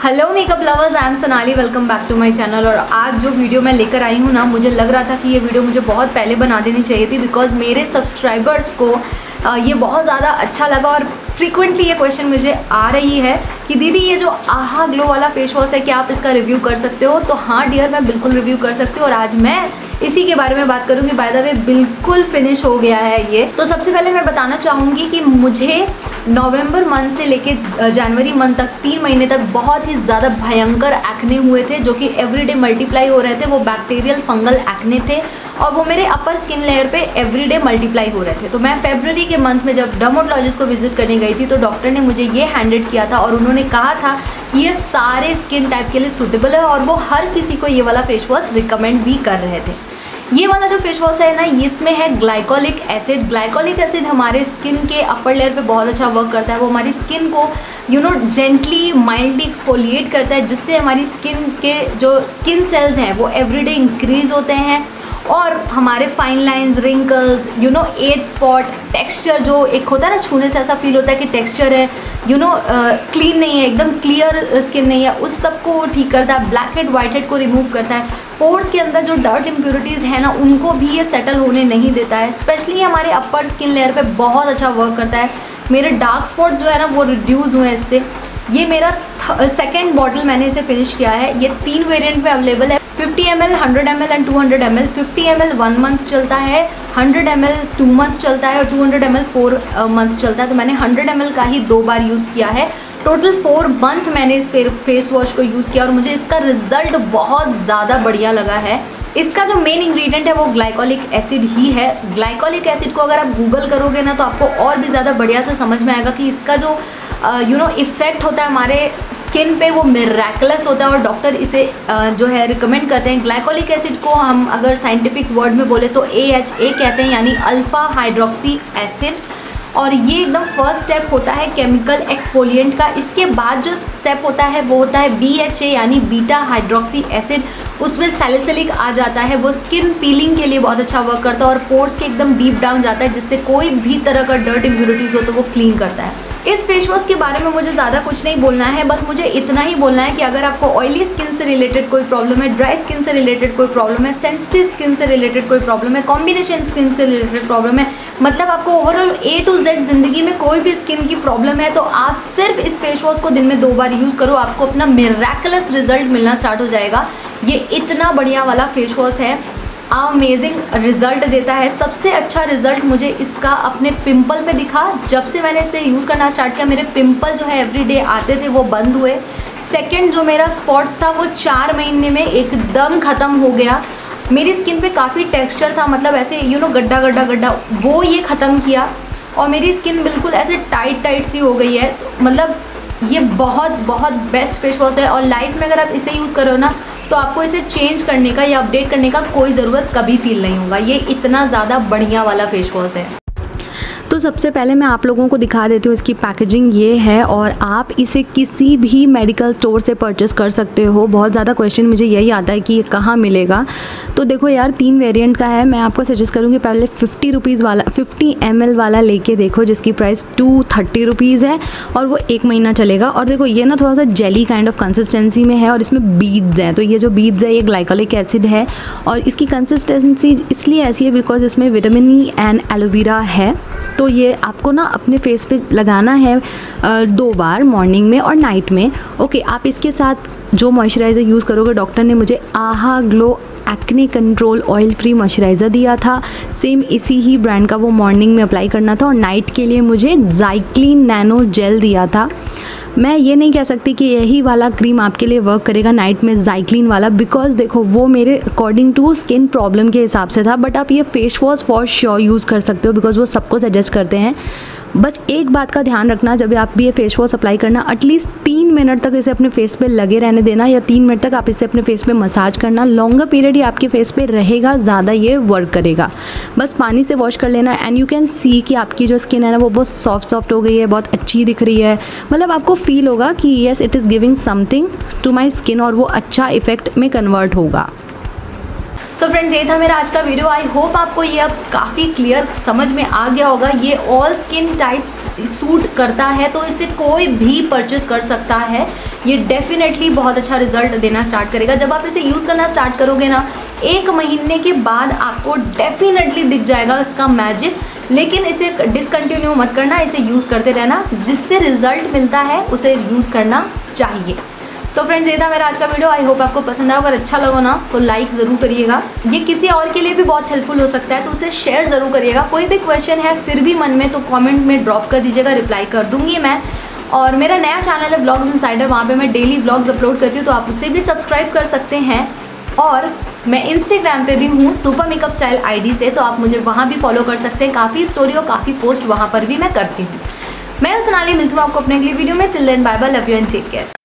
Hello makeup lovers, I am Sonali. Welcome back to my channel. और आज जो video मैं लेकर आई हूँ ना, मुझे लग रहा था कि ये वीडियो मुझे बहुत पहले बना देनी चाहिए थी, बिकॉज मेरे सब्सक्राइबर्स को ये बहुत ज़्यादा अच्छा लगा। और फ्रीक्वेंटली ये क्वेश्चन मुझे आ रही है कि दीदी ये जो आहा ग्लो वाला फेस वॉश है, क्या आप इसका रिव्यू कर सकते हो? तो हाँ डियर, मैं बिल्कुल रिव्यू कर सकती हूँ और आज मैं इसी के बारे में बात करूँगी। बाय द वे बिल्कुल फिनिश हो गया है ये। तो सबसे पहले मैं बताना चाहूँगी कि मुझे नवंबर मंथ से लेके जनवरी मंथ तक 3 महीने तक बहुत ही ज़्यादा भयंकर एक्ने हुए थे, जो कि एवरीडे मल्टीप्लाई हो रहे थे। वो बैक्टीरियल फंगल एक्ने थे और वो मेरे अपर स्किन लेयर पे एवरीडे मल्टीप्लाई हो रहे थे। तो मैं फरवरी के मंथ में जब डर्मेटोलॉजिस्ट को विजिट करने गई थी, तो डॉक्टर ने मुझे ये हैंडेड किया था और उन्होंने कहा था कि ये सारे स्किन टाइप के लिए सूटेबल है और वो हर किसी को ये वाला फेस वॉश रिकमेंड भी कर रहे थे। ये वाला जो फेस वॉश है ना, इसमें है ग्लाइकोलिक एसिड। ग्लाइकोलिक एसिड हमारे स्किन के अपर लेयर पे बहुत अच्छा वर्क करता है। वो हमारी स्किन को जेंटली माइल्डली एक्सफोलिएट करता है, जिससे हमारी स्किन के जो स्किन सेल्स हैं वो एवरीडे इंक्रीज होते हैं और हमारे fine lines, wrinkles, age spot, texture जो एक होता है ना, छूने से ऐसा फील होता है कि टेक्सचर है क्लीन नहीं है, एकदम क्लियर स्किन नहीं है, उस सब को वो ठीक करता है। ब्लैक हेड, वाइट हेड को रिमूव करता है। पोर्स के अंदर जो डर्ट इम्प्योरिटीज़ है ना, उनको भी ये सेटल होने नहीं देता है। स्पेशली हमारे अपर स्किन लेयर पे बहुत अच्छा वर्क करता है। मेरे डार्क स्पॉट जो है ना, वो रिड्यूस हुए इससे। ये मेरा सेकेंड बॉटल मैंने इसे फिनिश किया है। ये 3 वेरिएंट में अवेलेबल है, 50 ml, 100 ml and 200 ml। 50 ml 1 month चलता है, 100 ml 2 मंथ चलता है और 200 ml 4 मंथ चलता है। तो मैंने 100 ml का ही 2 बार यूज़ किया है। टोटल 4 मंथ मैंने इस फेस वॉश को यूज़ किया और मुझे इसका रिजल्ट बहुत ज़्यादा बढ़िया लगा है। इसका जो मेन इंग्रेडिएंट है वो ग्लाइकोलिक एसिड ही है। ग्लाइकोलिक एसिड को अगर आप गूगल करोगे ना, तो आपको और भी ज़्यादा बढ़िया से समझ में आएगा कि इसका जो इफ़ेक्ट होता है हमारे स्किन पे, वो मिरेकलस होता है और डॉक्टर इसे जो है रिकमेंड करते हैं। ग्लाइकोलिक एसिड को हम अगर साइंटिफिक वर्ड में बोले तो AHA कहते हैं, यानी अल्फा हाइड्रोक्सी एसिड। और ये एकदम फर्स्ट स्टेप होता है केमिकल एक्सफोलिएंट का। इसके बाद जो स्टेप होता है वो होता है BHA, यानी बीटा हाइड्रोक्सी एसिड। उसमें सैलिसिलिक आ जाता है, वो स्किन पीलिंग के लिए बहुत अच्छा वर्क करता है और पोर्स के एकदम डीप डाउन जाता है, जिससे कोई भी तरह का डर्ट इम्प्योरिटीज़ हो तो वो क्लीन करता है। इस फेस वॉश के बारे में मुझे ज़्यादा कुछ नहीं बोलना है, बस मुझे इतना ही बोलना है कि अगर आपको ऑयली स्किन से रिलेटेड कोई प्रॉब्लम है, ड्राई स्किन से रिलेटेड कोई प्रॉब्लम है, सेंसिटिव स्किन से रिलेटेड कोई प्रॉब्लम है, कॉम्बिनेशन स्किन से रिलेटेड प्रॉब्लम है, मतलब आपको ओवरऑल A to Z ज़िंदगी में कोई भी स्किन की प्रॉब्लम है, तो आप सिर्फ इस फेस वॉश को दिन में 2 बार यूज़ करो, आपको अपना मिरेकलस रिजल्ट मिलना स्टार्ट हो जाएगा। ये इतना बढ़िया वाला फेस वॉश है, अमेजिंग रिजल्ट देता है। सबसे अच्छा रिजल्ट मुझे इसका अपने पिंपल पे दिखा। जब से मैंने इसे यूज़ करना स्टार्ट किया, मेरे पिंपल जो है एवरीडे आते थे वो बंद हुए। सेकंड, जो मेरा स्पॉट्स था वो 4 महीने में एकदम ख़त्म हो गया। मेरी स्किन पे काफ़ी टेक्सचर था, मतलब ऐसे गड्ढा गड्ढा गड्ढा, वो ये ख़त्म किया और मेरी स्किन बिल्कुल ऐसे टाइट सी हो गई है। मतलब ये बहुत बहुत बेस्ट फेस वॉश है और लाइफ में अगर आप इसे यूज़ करो ना, तो आपको इसे चेंज करने का या अपडेट करने का कोई ज़रूरत कभी फील नहीं होगा। ये इतना ज़्यादा बढ़िया वाला फेस वॉश है। तो सबसे पहले मैं आप लोगों को दिखा देती हूँ इसकी पैकेजिंग ये है और आप इसे किसी भी मेडिकल स्टोर से परचेस कर सकते हो। बहुत ज़्यादा क्वेश्चन मुझे यही आता है कि ये कहाँ मिलेगा। तो देखो यार, 3 वेरिएंट का है। मैं आपको सजेस्ट करूँगी पहले 50 रुपीज़ वाला, 50 ml वाला लेके देखो, जिसकी प्राइस 230 रुपीज़ है और वो 1 महीना चलेगा। और देखो ये ना थोड़ा सा जेली काइंड ऑफ कंसिस्टेंसी में है और इसमें बीड्स हैं। तो ये जो बीड्स है ये ग्लाइकोलिक एसिड है और इसकी कंसिस्टेंसी इसलिए ऐसी है बिकॉज इसमें विटामिन ई एंड एलोवेरा है। तो ये आपको ना अपने फेस पे लगाना है 2 बार, मॉर्निंग में और नाइट में। ओके, आप इसके साथ जो मॉइस्चराइज़र यूज़ करोगे, डॉक्टर ने मुझे आहा glow acne control oil free moisturiser दिया था। सेम इसी ही ब्रांड का वो मॉर्निंग में अप्लाई करना था और नाइट के लिए मुझे ज़ाइक्लिन नैनो जेल दिया था। मैं ये नहीं कह सकती कि यही वाला क्रीम आपके लिए वर्क करेगा नाइट में, ज़ाइक्लिन वाला, बिकॉज देखो वो मेरे अकॉर्डिंग टू स्किन प्रॉब्लम के हिसाब से था। बट आप ये face wash for sure use कर सकते हो बिकॉज वो सबको सजेस्ट करते हैं। बस एक बात का ध्यान रखना, जब आप भी ये फेस वॉश अप्लाई करना, एटलीस्ट 3 मिनट तक इसे अपने फेस पे लगे रहने देना या 3 मिनट तक आप इसे अपने फेस पे मसाज करना। लॉन्गर पीरियड ही आपके फेस पे रहेगा, ज़्यादा ये वर्क करेगा। बस पानी से वॉश कर लेना एंड यू कैन सी कि आपकी जो स्किन है ना वो बहुत सॉफ्ट हो गई है, बहुत अच्छी दिख रही है। मतलब आपको फील होगा कि yes it is giving something to my skin और वो अच्छा इफेक्ट में कन्वर्ट होगा। सो फ्रेंड्स, ये था मेरा आज का वीडियो। आई होप आपको ये अब काफ़ी क्लियर समझ में आ गया होगा। ये ऑल स्किन टाइप सूट करता है, तो इसे कोई भी परचेज कर सकता है। ये डेफिनेटली बहुत अच्छा रिजल्ट देना स्टार्ट करेगा। जब आप इसे यूज़ करना स्टार्ट करोगे ना, 1 महीने के बाद आपको डेफिनेटली दिख जाएगा इसका मैजिक। लेकिन इसे डिसकंटिन्यू मत करना, इसे यूज़ करते रहना। जिससे रिजल्ट मिलता है उसे यूज़ करना चाहिए। तो फ्रेंड्स, ये था मेरा आज का वीडियो। आई होप आपको पसंद आया। अगर अच्छा लगा ना तो लाइक ज़रूर करिएगा। ये किसी और के लिए भी बहुत हेल्पफुल हो सकता है, तो उसे शेयर ज़रूर करिएगा। कोई भी क्वेश्चन है फिर भी मन में, तो कमेंट में ड्रॉप कर दीजिएगा, रिप्लाई कर दूँगी मैं। और मेरा नया चैनल है ब्लॉग्स इनसाइडर, वहाँ पे मैं डेली ब्लॉग्स अपलोड करती हूँ, तो आप उसे भी सब्सक्राइब कर सकते हैं। और मैं इंस्टाग्राम पे भी हूँ सुपर मेकअप स्टाइल आईडी से, तो आप मुझे वहाँ भी फॉलो कर सकते हैं। काफ़ी स्टोरी और काफ़ी पोस्ट वहाँ पर भी मैं करती हूँ। मैं सोनाली, मिलती हूँ आपको अपने अगली वीडियो में। Till then bye bye, love you and take care.